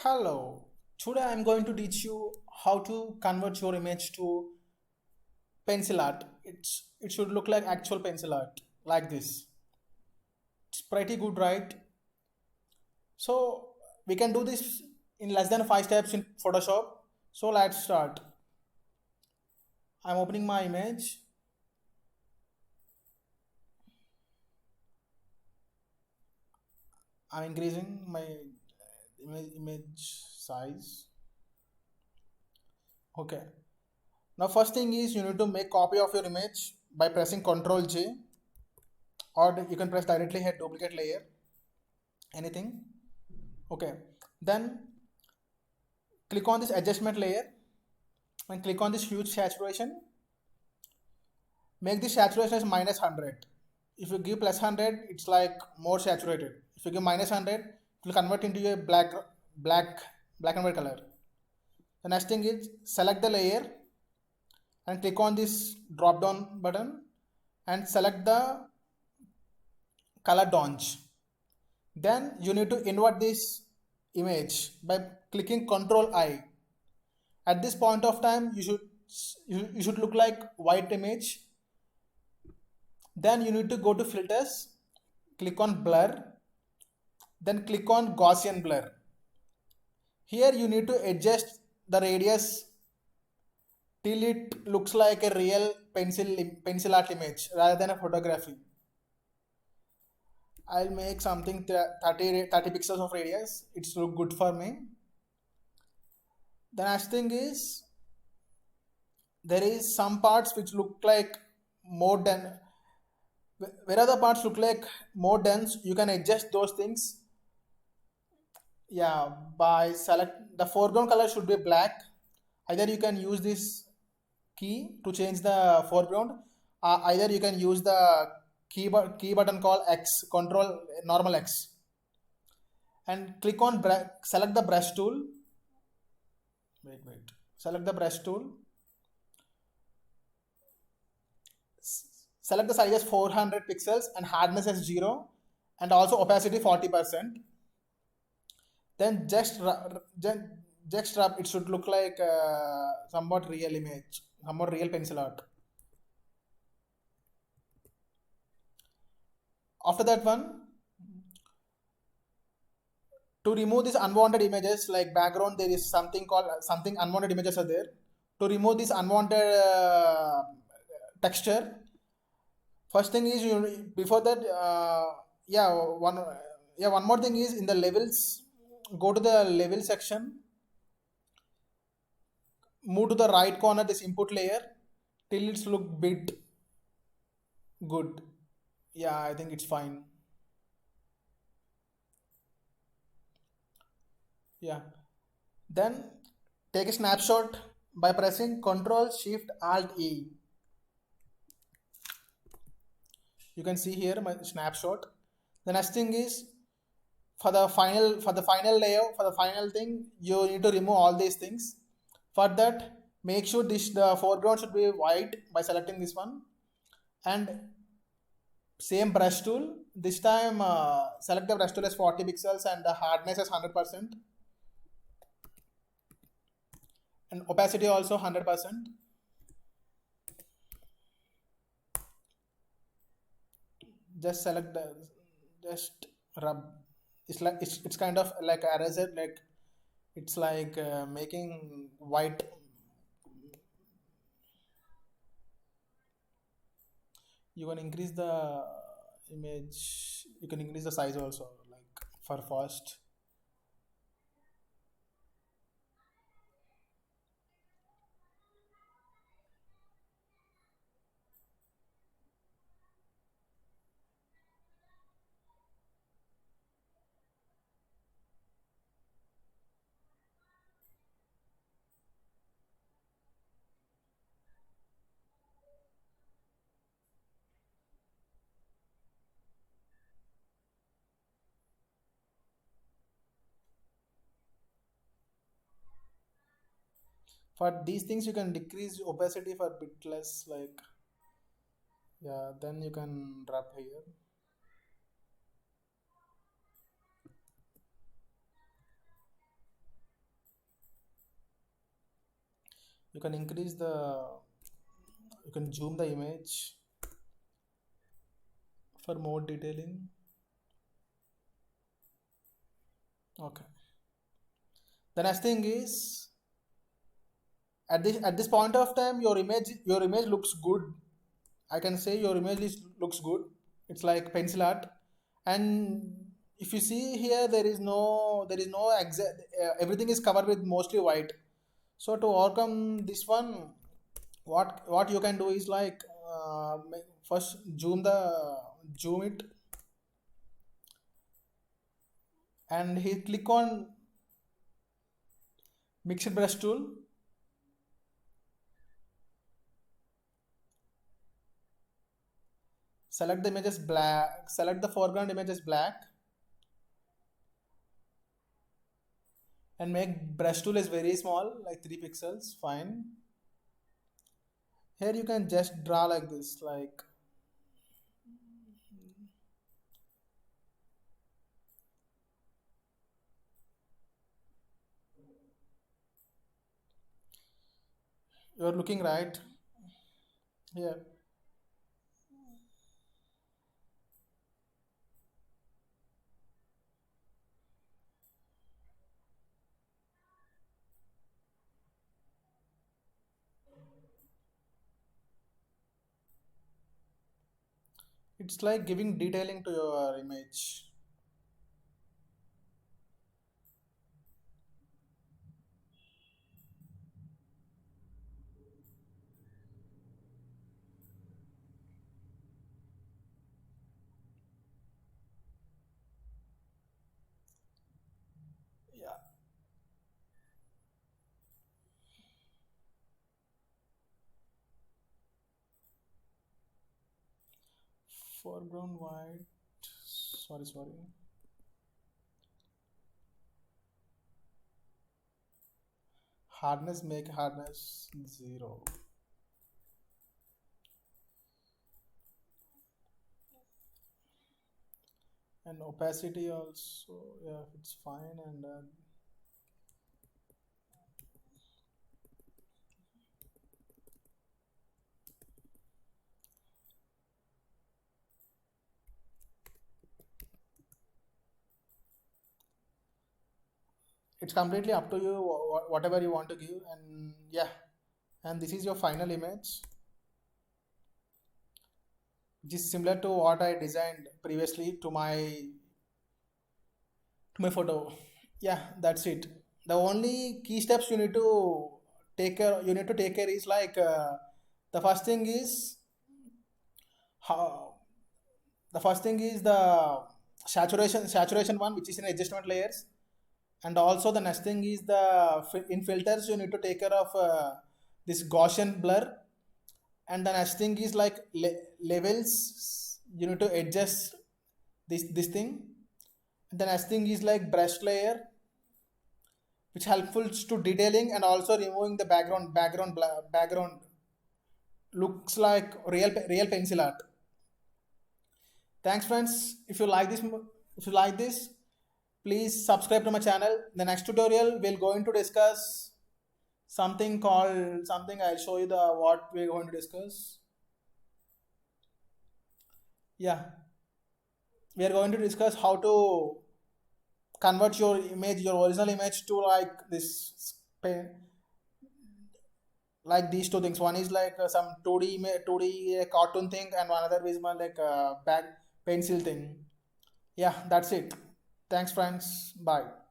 Hello, today I'm going to teach you how to convert your image to pencil art. It should look like actual pencil art, like this. It's pretty good, right? So we can do this in less than 5 steps in Photoshop. So let's start. I'm opening my image. I'm increasing my image size. Okay. Now first thing is you need to make copy of your image by pressing Ctrl J, or you can press directly here duplicate layer, anything. Okay, then click on this adjustment layer and click on this huge saturation. Make this saturation as -100. If you give +100, it's like more saturated. If you give -100, it will convert into a black black and white color. The next thing is select the layer and click on this drop down button and select the color dodge. Then you need to invert this image by clicking Ctrl I. At this point of time, you should look like white image. Then you need to go to filters, click on blur, then click on Gaussian blur. Here you need to adjust the radius till it looks like a real pencil art image rather than a photography. I'll make something 30 pixels of radius. It's look good for me. The next thing is there is some parts which look like more than where other parts look like more dense. You can adjust those things. Yeah, by select the foreground color should be black. Either you can use this key to change the foreground, either you can use the key button called X, control normal X, and click on select the brush tool. Wait, select the brush tool. Select the size as 400 pixels and hardness as 0 and also opacity 40%. Then just rub, it should look like somewhat real image, somewhat real pencil art. After that one, to remove these unwanted images like background, there is something called something unwanted images are there. To remove this unwanted texture, first thing is you before that one more thing is in the levels, go to the level section, move to the right corner this input layer till it's look bit good. Yeah, I think it's fine. Yeah, then take a snapshot by pressing Ctrl Shift Alt E. You can see here my snapshot. The next thing is for the final layout, for the final thing, you need to remove all these things. For that, make sure the foreground should be white by selecting this one, and same brush tool. This time select the brush tool as 40 pixels and the hardness as 100% and opacity also 100%. Just select the just rub. It's kind of like eraser, like it's like making white. You can increase the image, you can increase the size also, like for fast. For these things you can decrease opacity for bit less, like yeah, then you can wrap here. You can increase the, you can zoom the image for more detailing. Okay. The next thing is, at this point of time, your image looks good. I can say your looks good. It's like pencil art, and if you see here, there is no exact. Everything is covered with mostly white. So to overcome this one, what you can do is like, first zoom it, and he click on mixed brush tool. Select the image as black. Select the foreground image as black, and make brush tool is very small, like 3 pixels. Fine. Here you can just draw like this, like, you're looking right here. It's like giving detailing to your image. Yeah. Foreground white. Sorry. Hardness, make hardness 0. And opacity also, yeah, it's fine. And it's completely up to you, whatever you want to give. And yeah, and this is your final image, which is similar to what I designed previously to my photo. Yeah, that's it. The only key steps you need to take care is like, the first thing is how the first thing is the saturation one, which is in adjustment layers. And also the next thing is the in filters, you need to take care of this Gaussian blur. And the next thing is like levels, you need to adjust this thing. And the next thing is like brush layer, which helpful to detailing and also removing the background looks like real pencil art. Thanks friends. If you like this, please subscribe to my channel. The next tutorial we're going to discuss something. I'll show you the what we're going to discuss. Yeah, we are going to discuss how to convert your original image to like this, like these two things. One is like some 2D cartoon thing, and another is more like a back pencil thing. Yeah, that's it. Thanks friends, bye.